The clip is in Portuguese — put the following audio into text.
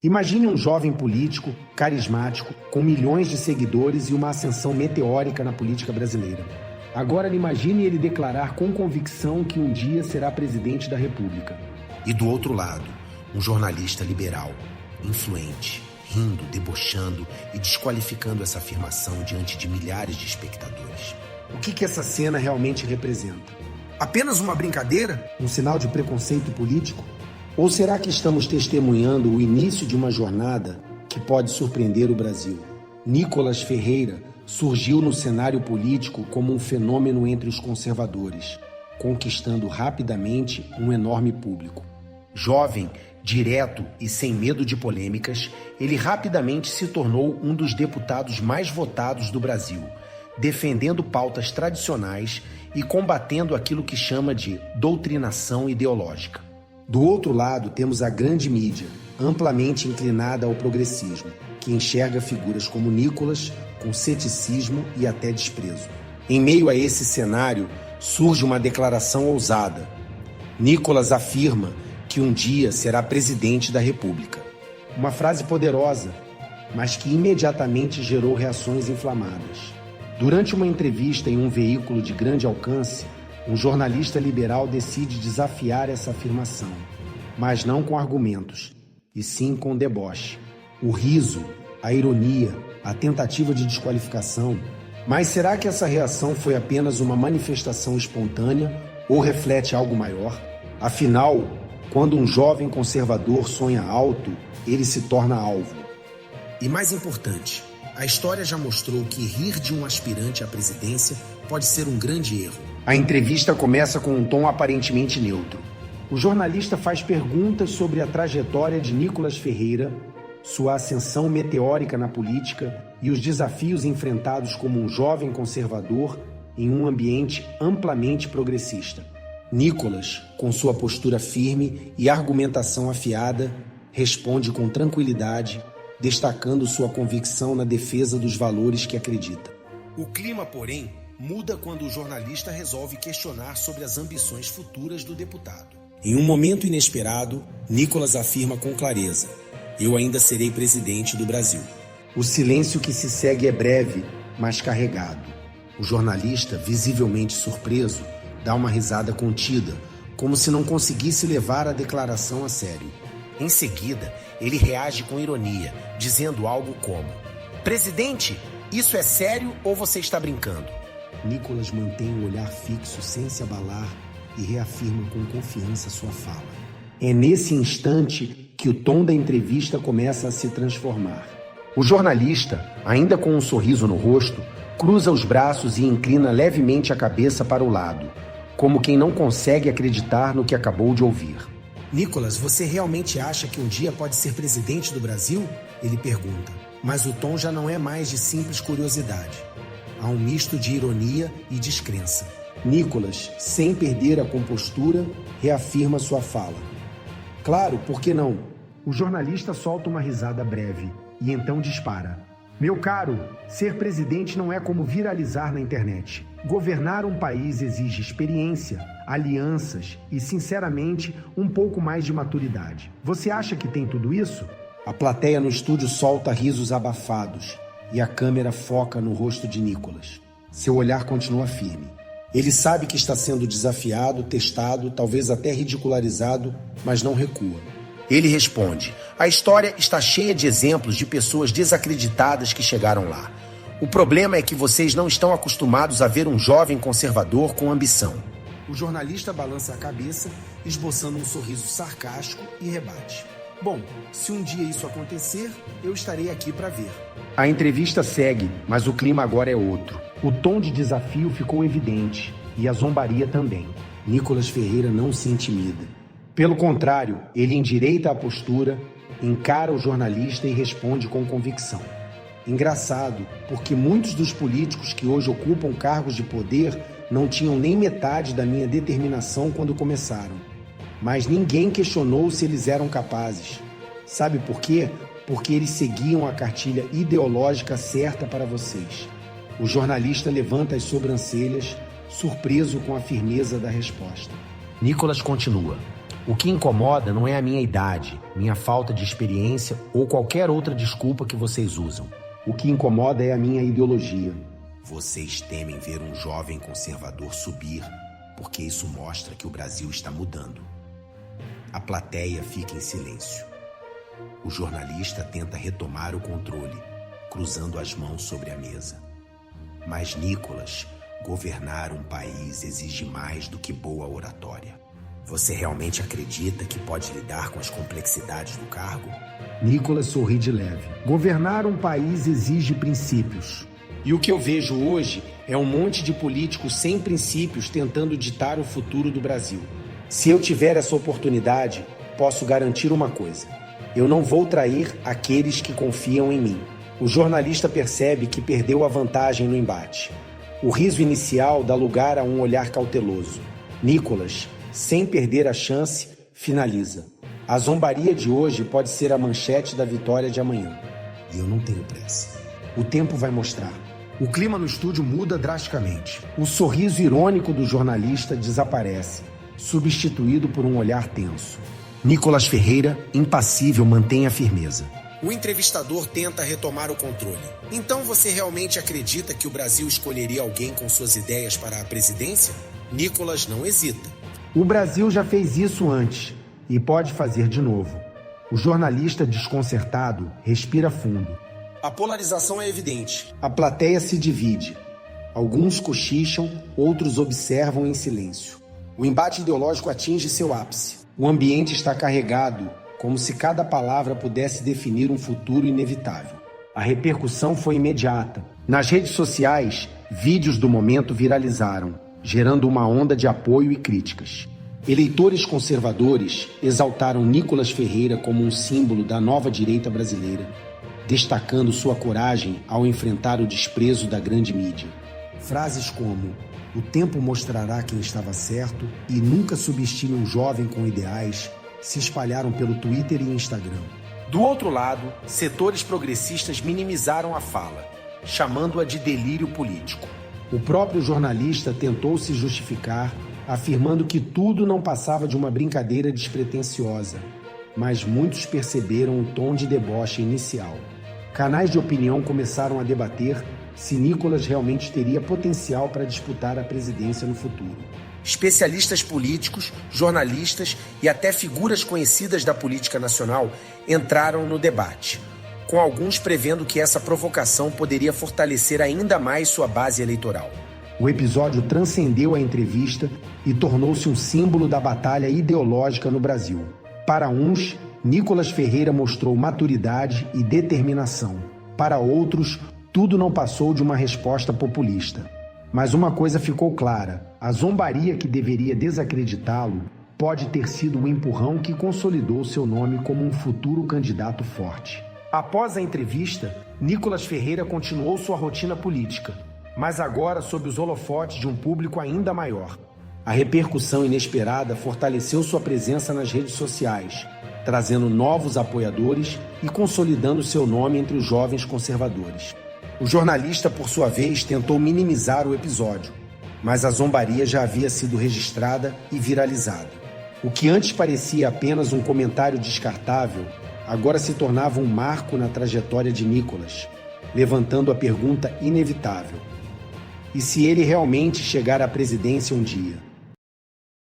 Imagine um jovem político, carismático, com milhões de seguidores e uma ascensão meteórica na política brasileira. Agora imagine ele declarar com convicção que um dia será presidente da República. E do outro lado, um jornalista liberal, influente, rindo, debochando e desqualificando essa afirmação diante de milhares de espectadores. O que essa cena realmente representa? Apenas uma brincadeira? Um sinal de preconceito político? Ou será que estamos testemunhando o início de uma jornada que pode surpreender o Brasil? Nicolas Ferreira surgiu no cenário político como um fenômeno entre os conservadores, conquistando rapidamente um enorme público. Jovem, direto e sem medo de polêmicas, ele rapidamente se tornou um dos deputados mais votados do Brasil, defendendo pautas tradicionais e combatendo aquilo que chama de doutrinação ideológica. Do outro lado, temos a grande mídia, amplamente inclinada ao progressismo, que enxerga figuras como Nicolas com ceticismo e até desprezo. Em meio a esse cenário, surge uma declaração ousada. Nicolas afirma que um dia será presidente da República. Uma frase poderosa, mas que imediatamente gerou reações inflamadas. Durante uma entrevista em um veículo de grande alcance, um jornalista liberal decide desafiar essa afirmação, mas não com argumentos, e sim com deboche. O riso, a ironia, a tentativa de desqualificação. Mas será que essa reação foi apenas uma manifestação espontânea ou reflete algo maior? Afinal, quando um jovem conservador sonha alto, ele se torna alvo. E mais importante, a história já mostrou que rir de um aspirante à presidência pode ser um grande erro. A entrevista começa com um tom aparentemente neutro. O jornalista faz perguntas sobre a trajetória de Nicolas Ferreira, sua ascensão meteórica na política e os desafios enfrentados como um jovem conservador em um ambiente amplamente progressista. Nicolas, com sua postura firme e argumentação afiada, responde com tranquilidade, destacando sua convicção na defesa dos valores que acredita. O clima, porém, muda quando o jornalista resolve questionar sobre as ambições futuras do deputado. Em um momento inesperado, Nicolas afirma com clareza: "Eu ainda serei presidente do Brasil." O silêncio que se segue é breve, mas carregado. O jornalista, visivelmente surpreso, dá uma risada contida, como se não conseguisse levar a declaração a sério. Em seguida, ele reage com ironia, dizendo algo como: "Presidente, isso é sério ou você está brincando?" Nicolas mantém o olhar fixo sem se abalar e reafirma com confiança sua fala. É nesse instante que o tom da entrevista começa a se transformar. O jornalista, ainda com um sorriso no rosto, cruza os braços e inclina levemente a cabeça para o lado, como quem não consegue acreditar no que acabou de ouvir. "Nicolas, você realmente acha que um dia pode ser presidente do Brasil?" ele pergunta, mas o tom já não é mais de simples curiosidade. Há um misto de ironia e descrença. Nicolas, sem perder a compostura, reafirma sua fala. Claro, por que não? O jornalista solta uma risada breve e então dispara. Meu caro, ser presidente não é como viralizar na internet. Governar um país exige experiência, alianças e, sinceramente, um pouco mais de maturidade. Você acha que tem tudo isso? A plateia no estúdio solta risos abafados e a câmera foca no rosto de Nicolas. Seu olhar continua firme. Ele sabe que está sendo desafiado, testado, talvez até ridicularizado, mas não recua. Ele responde: "A história está cheia de exemplos de pessoas desacreditadas que chegaram lá. O problema é que vocês não estão acostumados a ver um jovem conservador com ambição." O jornalista balança a cabeça, esboçando um sorriso sarcástico e rebate: "Bom, se um dia isso acontecer, eu estarei aqui para ver." A entrevista segue, mas o clima agora é outro. O tom de desafio ficou evidente, e a zombaria também. Nicolas Ferreira não se intimida. Pelo contrário, ele endireita a postura, encara o jornalista e responde com convicção. Engraçado, porque muitos dos políticos que hoje ocupam cargos de poder não tinham nem metade da minha determinação quando começaram. Mas ninguém questionou se eles eram capazes. Sabe por quê? Porque eles seguiam a cartilha ideológica certa para vocês. O jornalista levanta as sobrancelhas, surpreso com a firmeza da resposta. Nicolas continua: O que incomoda não é a minha idade, minha falta de experiência ou qualquer outra desculpa que vocês usam. O que incomoda é a minha ideologia. Vocês temem ver um jovem conservador subir, porque isso mostra que o Brasil está mudando. A plateia fica em silêncio. O jornalista tenta retomar o controle, cruzando as mãos sobre a mesa. Mas, Nicolas, governar um país exige mais do que boa oratória. Você realmente acredita que pode lidar com as complexidades do cargo? Nicolas sorri de leve. Governar um país exige princípios. E o que eu vejo hoje é um monte de políticos sem princípios tentando ditar o futuro do Brasil. Se eu tiver essa oportunidade, posso garantir uma coisa. Eu não vou trair aqueles que confiam em mim. O jornalista percebe que perdeu a vantagem no embate. O riso inicial dá lugar a um olhar cauteloso. Nicolas, sem perder a chance, finaliza. A zombaria de hoje pode ser a manchete da vitória de amanhã. E eu não tenho pressa. O tempo vai mostrar. O clima no estúdio muda drasticamente. O sorriso irônico do jornalista desaparece, substituído por um olhar tenso. Nicolas Ferreira, impassível, mantém a firmeza. O entrevistador tenta retomar o controle. Então você realmente acredita que o Brasil escolheria alguém com suas ideias para a presidência? Nicolas não hesita. O Brasil já fez isso antes e pode fazer de novo. O jornalista desconcertado respira fundo. A polarização é evidente. A plateia se divide. Alguns cochicham, outros observam em silêncio. O embate ideológico atinge seu ápice. O ambiente está carregado, como se cada palavra pudesse definir um futuro inevitável. A repercussão foi imediata. Nas redes sociais, vídeos do momento viralizaram, gerando uma onda de apoio e críticas. Eleitores conservadores exaltaram Nicolas Ferreira como um símbolo da nova direita brasileira, destacando sua coragem ao enfrentar o desprezo da grande mídia. Frases como "o tempo mostrará quem estava certo" e "nunca subestime um jovem com ideais" se espalharam pelo Twitter e Instagram. Do outro lado, setores progressistas minimizaram a fala, chamando-a de delírio político. O próprio jornalista tentou se justificar, afirmando que tudo não passava de uma brincadeira despretensiosa, mas muitos perceberam o tom de deboche inicial. Canais de opinião começaram a debater se Nicolas realmente teria potencial para disputar a presidência no futuro. Especialistas políticos, jornalistas e até figuras conhecidas da política nacional entraram no debate, com alguns prevendo que essa provocação poderia fortalecer ainda mais sua base eleitoral. O episódio transcendeu a entrevista e tornou-se um símbolo da batalha ideológica no Brasil. Para uns, Nicolas Ferreira mostrou maturidade e determinação. Para outros, tudo não passou de uma resposta populista. Mas uma coisa ficou clara: a zombaria que deveria desacreditá-lo pode ter sido o empurrão que consolidou seu nome como um futuro candidato forte. Após a entrevista, Nicolas Ferreira continuou sua rotina política, mas agora sob os holofotes de um público ainda maior. A repercussão inesperada fortaleceu sua presença nas redes sociais, trazendo novos apoiadores e consolidando seu nome entre os jovens conservadores. O jornalista, por sua vez, tentou minimizar o episódio, mas a zombaria já havia sido registrada e viralizada. O que antes parecia apenas um comentário descartável, agora se tornava um marco na trajetória de Nicolas, levantando a pergunta inevitável: e se ele realmente chegar à presidência um dia?